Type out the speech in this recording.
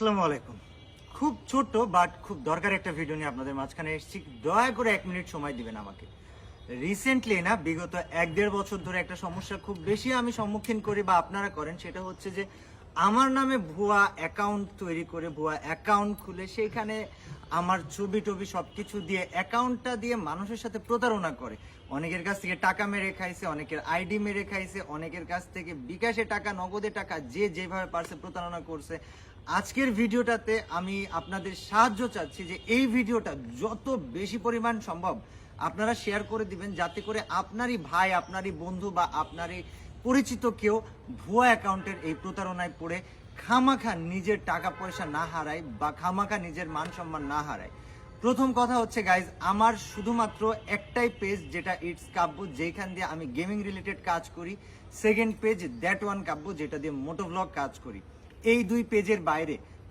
আসসালামু আলাইকুম। খুব ছোট বাট খুব দরকার একটা ভিডিও নিয়ে আপনাদের মাঝখানে এসেছি। দয়া করে 1 মিনিট সময় দিবেন আমাকে। রিসেন্টলি না, বিগত 1-1.5 বছর ধরে একটা সমস্যা খুব বেশি আমি সম্মুখীন করি বা আপনারা করেন, সেটা হচ্ছে যে আমার নামে ভুয়া অ্যাকাউন্ট তৈরি করে ভুয়া অ্যাকাউন্ট খুলে সেইখানে আমার ছবি টবি সবকিছু দিয়ে অ্যাকাউন্টটা দিয়ে মানুষের সাথে প্রতারণা করে। অনেকের কাছ থেকে টাকা মেরে খাইছে, অনেকের আইডি মেরে খাইছে, অনেকের কাছ থেকে বিকাশে টাকা, নগদে টাকা, যে যেভাবে পারছে প্রতারণা করছে। আজকের ভিডিওটাতে আমি আপনাদের সাহায্য চাচ্ছি যে এই ভিডিওটা যত বেশি পরিমাণ সম্ভব আপনারা শেয়ার করে দিবেন, যাতে করে আপনারই ভাই, আপনারই বন্ধু বা আপনারই পরিচিত কেউ ভুয়া অ্যাকাউন্টের এই প্রতারণায় পড়ে খামাখা নিজের টাকা পয়সা না হারায় বা খামাখা নিজের মান সম্মান না হারায়। প্রথম কথা হচ্ছে গাইজ, আমার শুধুমাত্র একটাই পেজ যেটা ইটস কাব্য, যেখান দিয়ে আমি গেমিং রিলেটেড কাজ করি। সেকেন্ড পেজ দ্যাট ওয়ান কাব্য, যেটা দিয়ে মোটো ব্লগ কাজ করি। এই দুই পেজের বাইরে